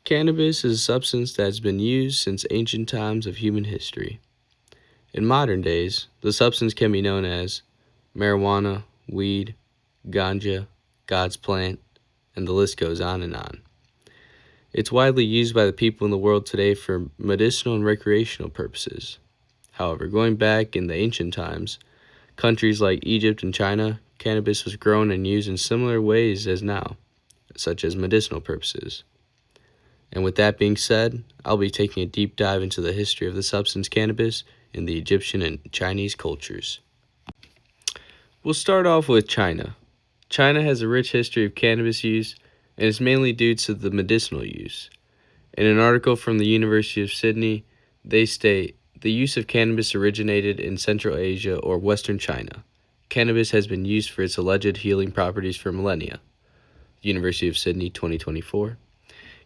Cannabis is a substance that has been used since ancient times of human history. In modern days, the substance can be known as marijuana, weed, ganja, God's plant, and the list goes on and on. It's widely used by the people in the world today for medicinal and recreational purposes. However, going back in the ancient times, countries like Egypt and China, cannabis was grown and used in similar ways as now, such as medicinal purposes. And with that being said, I'll be taking a deep dive into the history of the substance cannabis in the Egyptian and Chinese cultures. We'll start off with China. China has a rich history of cannabis use, and it's mainly due to the medicinal use. In an article from the University of Sydney, they state, the use of cannabis originated in Central Asia or Western China. Cannabis has been used for its alleged healing properties for millennia. University of Sydney, 2024.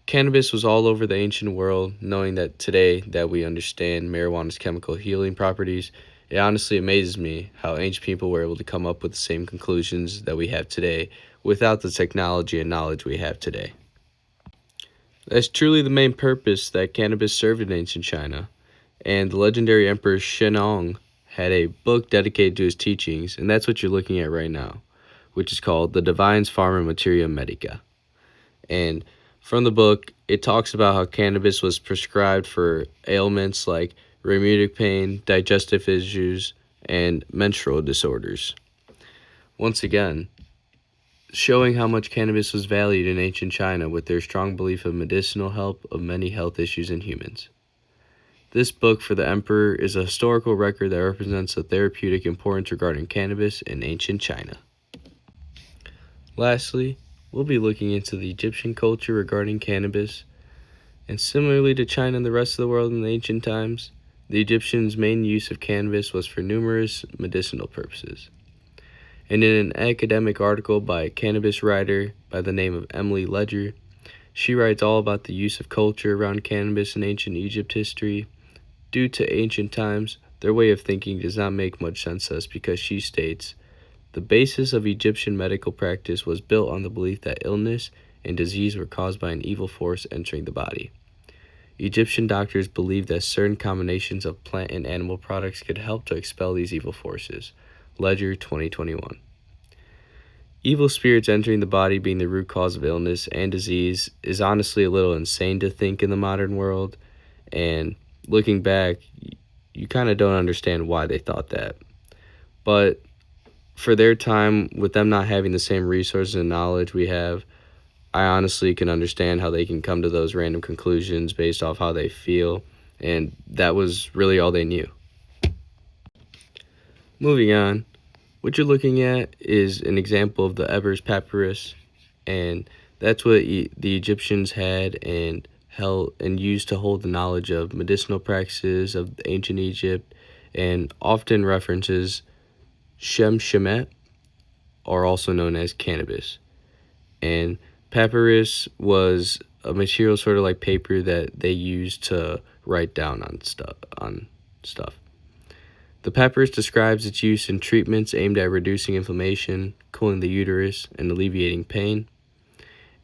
Cannabis was all over the ancient world, knowing that today that we understand marijuana's chemical healing properties. It honestly amazes me how ancient people were able to come up with the same conclusions that we have today without the technology and knowledge we have today. That's truly the main purpose that cannabis served in ancient China, and the legendary Emperor Shennong had a book dedicated to his teachings, and that's what you're looking at right now, which is called The Divines Pharma Materia Medica. And from the book, it talks about how cannabis was prescribed for ailments like rheumatic pain, digestive issues, and menstrual disorders. Once again, showing how much cannabis was valued in ancient China with their strong belief of medicinal help of many health issues in humans. This book for the emperor is a historical record that represents the therapeutic importance regarding cannabis in ancient China. Lastly, we'll be looking into the Egyptian culture regarding cannabis, and similarly to China and the rest of the world in the ancient times, the Egyptians' main use of cannabis was for numerous medicinal purposes. And in an academic article by a cannabis writer by the name of Emily Ledger, she writes all about the use of culture around cannabis in ancient Egypt history. Due to ancient times, their way of thinking does not make much sense to us because she states, the basis of Egyptian medical practice was built on the belief that illness and disease were caused by an evil force entering the body. Egyptian doctors believed that certain combinations of plant and animal products could help to expel these evil forces. Ledger, 2021. Evil spirits entering the body being the root cause of illness and disease is honestly a little insane to think in the modern world, and looking back, you kind of don't understand why they thought that. But for their time, with them not having the same resources and knowledge we have, I honestly can understand how they can come to those random conclusions based off how they feel, and that was really all they knew. Moving on, what you're looking at is an example of the Ebers Papyrus, and that's what the Egyptians had and held and used to hold the knowledge of medicinal practices of ancient Egypt, and often references Shem Shemet, are also known as cannabis. And papyrus was a material sort of like paper that they used to write down on stuff. The papyrus describes its use in treatments aimed at reducing inflammation, cooling the uterus, and alleviating pain.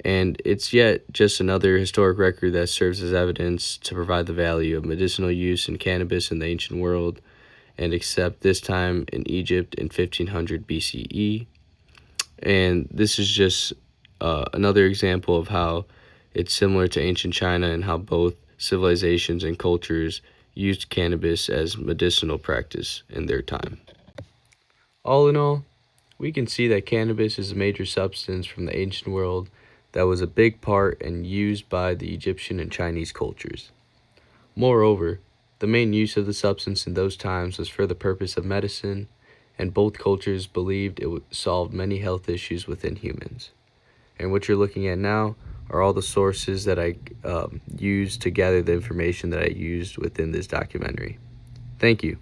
And it's yet just another historic record that serves as evidence to provide the value of medicinal use in cannabis in the ancient world, and except this time in Egypt in 1500 BCE. And this is just another example of how it's similar to ancient China and how both civilizations and cultures used cannabis as medicinal practice in their time. All in all, we can see that cannabis is a major substance from the ancient world that was a big part and used by the Egyptian and Chinese cultures. Moreover, the main use of the substance in those times was for the purpose of medicine, and both cultures believed it would solve many health issues within humans. And what you're looking at now are all the sources that I used to gather the information that I used within this documentary. Thank you.